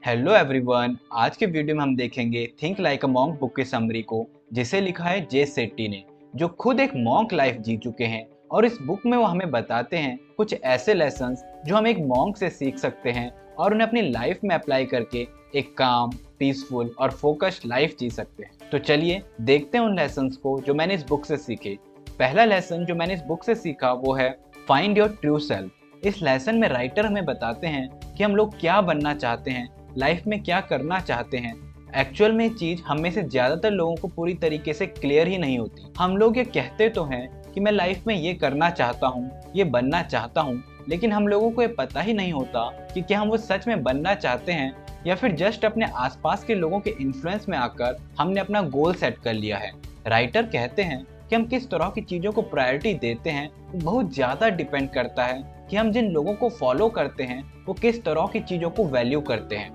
Hello everyone, आज के video में हम देखेंगे think like a monk book के समरी को, जिसे लिखा है जे सेट्टी ने, जो खुद एक मॉन्क लाइफ जी चुके हैं। और इस बुक में वो हमें बताते हैं कुछ ऐसे लेसन्स जो हम एक मॉन्क से सीख सकते हैं और उन्हें अपनी लाइफ में अप्लाई करके एक काम, पीसफुल और फोकस्ड लाइफ जी सकते हैं। तो चलिए देखते हैं उन लेसन्स को जो मैंने इस बुक से सीखे। पहला लेसन जो मैंने इस बुक से सीखा वो है फाइंड योर ट्रू सेल्फ। इस लेसन में राइटर हमें बताते हैं कि हम लोग क्या बनना चाहते हैं, लाइफ में क्या करना चाहते हैं। एक्चुअल में ये चीज हम में से ज्यादातर लोगों को पूरी तरीके से क्लियर ही नहीं होती। हम लोग ये कहते तो हैं कि मैं लाइफ में ये करना चाहता हूँ, ये बनना चाहता हूँ, लेकिन हम लोगों को ये पता ही नहीं होता कि क्या हम वो सच में बनना चाहते हैं या फिर जस्ट अपने आसपास के लोगों के इन्फ्लुएंस में आकर हमने अपना गोल सेट कर लिया है। राइटर कहते हैं कि हम किस तरह की चीजों को प्रायोरिटी देते हैं वो बहुत ज्यादा डिपेंड करता है कि हम जिन लोगों को फॉलो करते हैं वो किस तरह की चीजों को वैल्यू करते हैं।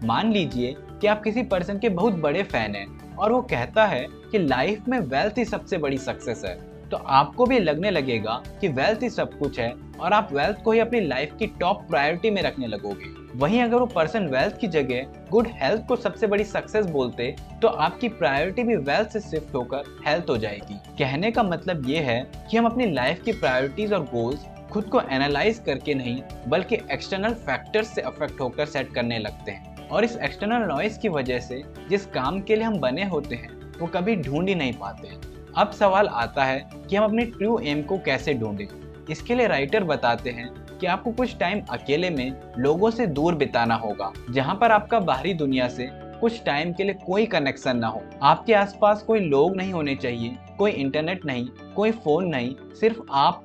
मान लीजिए कि आप किसी पर्सन के बहुत बड़े फैन हैं और वो कहता है कि लाइफ में वेल्थ ही सबसे बड़ी सक्सेस है, तो आपको भी लगने लगेगा कि वेल्थ ही सब कुछ है और आप वेल्थ को ही अपनी लाइफ की टॉप प्रायोरिटी में रखने लगोगे। वहीं अगर वो पर्सन वेल्थ की जगह गुड हेल्थ को सबसे बड़ी सक्सेस बोलते तो आपकी प्रायोरिटी भी वेल्थ से शिफ्ट होकर हेल्थ हो जाएगी। कहने का मतलब ये है कि हम अपनी लाइफ की प्रायोरिटीज और गोल्स खुद को एनालाइज करके नहीं बल्कि एक्सटर्नल फैक्टर्स से अफेक्ट होकर सेट करने लगते हैं, और इस एक्सटर्नल नॉइस की वजह से जिस काम के लिए हम बने होते हैं वो कभी ढूंढ ही नहीं पाते। अब सवाल आता है कि हम अपनी ट्रू एम को कैसे ढूंढें। इसके लिए राइटर बताते हैं कि आपको कुछ टाइम अकेले में लोगों से दूर बिताना होगा, जहां पर आपका बाहरी दुनिया से कुछ टाइम के लिए कोई कनेक्शन ना हो। आपके आसपास कोई लोग नहीं होने चाहिए, कोई इंटरनेट नहीं, कोई फोन नहीं, सिर्फ आप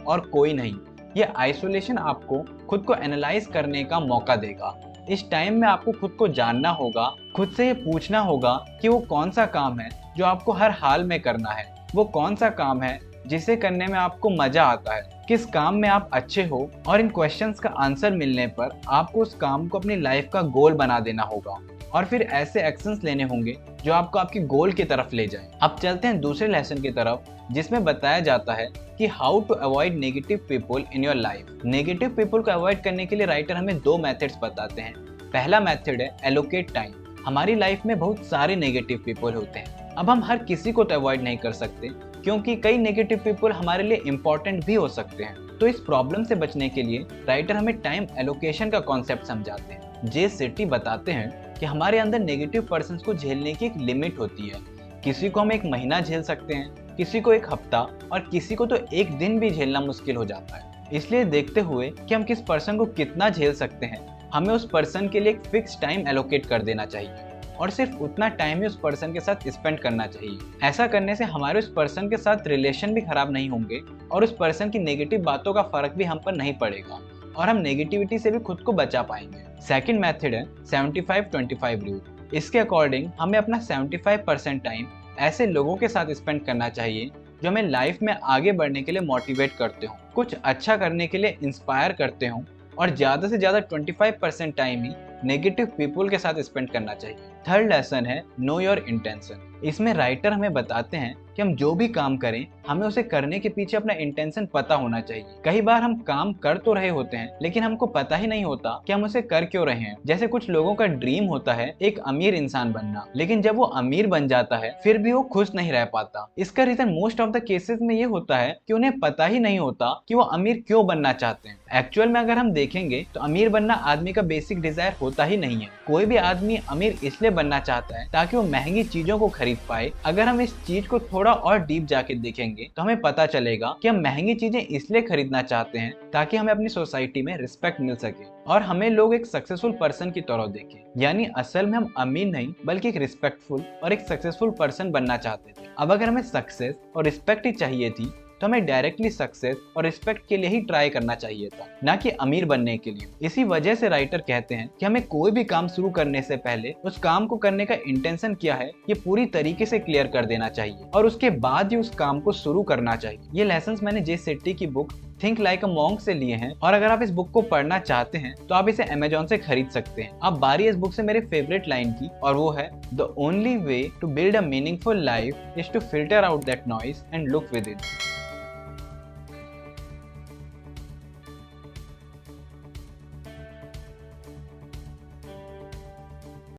और कोई नहीं। ये आइसोलेशन आपको खुद को एनालाइज करने का मौका देगा। इस टाइम में आपको खुद को जानना होगा, खुद से ये पूछना होगा कि वो कौन सा काम है जो आपको हर हाल में करना है, वो कौन सा काम है जिसे करने में आपको मजा आता है, किस काम में आप अच्छे हो, और इन क्वेश्चंस का आंसर मिलने पर आपको उस काम को अपनी लाइफ का गोल बना देना होगा और फिर ऐसे एक्शंस लेने होंगे जो आपको आपके गोल की तरफ ले जाए। अब चलते हैं दूसरे लेसन की तरफ, जिसमें बताया जाता है कि how to avoid negative people in your life. Negative people को अवॉइड करने के लिए राइटर हमें दो मेथड्स बताते हैं। पहला मेथड है एलोकेट टाइम। हमारी लाइफ में बहुत सारे नेगेटिव पीपल होते हैं। अब हम हर किसी को तो अवॉइड नहीं कर सकते क्योंकि कई नेगेटिव पीपल हमारे लिए इम्पोर्टेंट भी हो सकते हैं। तो इस प्रॉब्लम से बचने के लिए राइटर हमें टाइम एलोकेशन का कॉन्सेप्ट समझाते हैं। जे सेट्टी बताते हैं कि हमारे अंदर नेगेटिव पर्सन्स को झेलने की एक लिमिट होती है। किसी को हम एक महीना झेल सकते हैं, किसी को एक हफ्ता और किसी को तो एक दिन भी झेलना मुश्किल हो जाता है। इसलिए देखते हुए कि हम किस पर्सन को कितना झेल सकते हैं, हमें उस पर्सन के लिए एक फिक्स टाइम एलोकेट कर देना चाहिए और सिर्फ उतना टाइम ही उस पर्सन के साथ स्पेंड करना चाहिए। ऐसा करने से हमारे उस पर्सन के साथ रिलेशन भी खराब नहीं होंगे और उस पर्सन की नेगेटिव बातों का फर्क भी हम पर नहीं पड़ेगा और हम नेगेटिविटी से भी खुद को बचा पाएंगे। सेकंड मेथड है 75-25 रूल। इसके अकॉर्डिंग हमें अपना 75% टाइम ऐसे लोगों के साथ स्पेंड करना चाहिए जो हमें लाइफ में आगे बढ़ने के लिए मोटिवेट करते हो, कुछ अच्छा करने के लिए इंस्पायर करते हो, और ज़्यादा से ज़्यादा 25% टाइम ही नेगेटिव पीपल के साथ स्पेंड करना चाहिए। थर्ड लेसन है नो योर इंटेंशन। इसमें राइटर हमें बताते हैं कि हम जो भी काम करें हमें उसे करने के पीछे अपना इंटेंशन पता होना चाहिए। कई बार हम काम कर तो रहे होते हैं लेकिन हमको पता ही नहीं होता कि हम उसे कर क्यों रहे हैं। जैसे कुछ लोगों का ड्रीम होता है एक अमीर इंसान बनना, लेकिन जब वो अमीर बन जाता है फिर भी वो खुश नहीं रह पाता। इसका reason most of the cases में ये होता है कि उन्हें पता ही नहीं होता कि वो अमीर क्यों बनना चाहते हैं। एक्चुअल में अगर हम देखेंगे तो अमीर बनना आदमी का बेसिक डिजायर होता ही नहीं है। कोई भी आदमी अमीर इसलिए बनना चाहता है ताकि वो महंगी चीजों को खरीद पाए। अगर हम इस चीज को थोड़ा और डीप जाके देखेंगे तो हमें पता चलेगा कि हम महंगी चीजें इसलिए खरीदना चाहते हैं ताकि हमें अपनी सोसाइटी में रिस्पेक्ट मिल सके और हमें लोग एक सक्सेसफुल पर्सन की तरह देखें। यानी असल में हम अमीर नहीं बल्कि एक रिस्पेक्टफुल और एक सक्सेसफुल पर्सन बनना चाहते थे। अब अगर हमें सक्सेस और रिस्पेक्ट ही चाहिए थी तो हमें डायरेक्टली सक्सेस और रिस्पेक्ट के लिए ही ट्राई करना चाहिए था, ना कि अमीर बनने के लिए। इसी वजह से राइटर कहते हैं कि हमें कोई भी काम शुरू करने से पहले उस काम को करने का इंटेंशन क्या है ये पूरी तरीके से क्लियर कर देना चाहिए और उसके बाद ही उस काम को शुरू करना चाहिए। ये लेसन्स मैंने जे सेट्टी की book think like a monk से लिए हैं और अगर आप इस बुक को पढ़ना चाहते हैं तो आप इसे अमेजोन से खरीद सकते हैं। अब बारी इस बुक से मेरे फेवरेट लाइन की, और वो है the only way to build a meaningful life is to filter out that noise and look with it.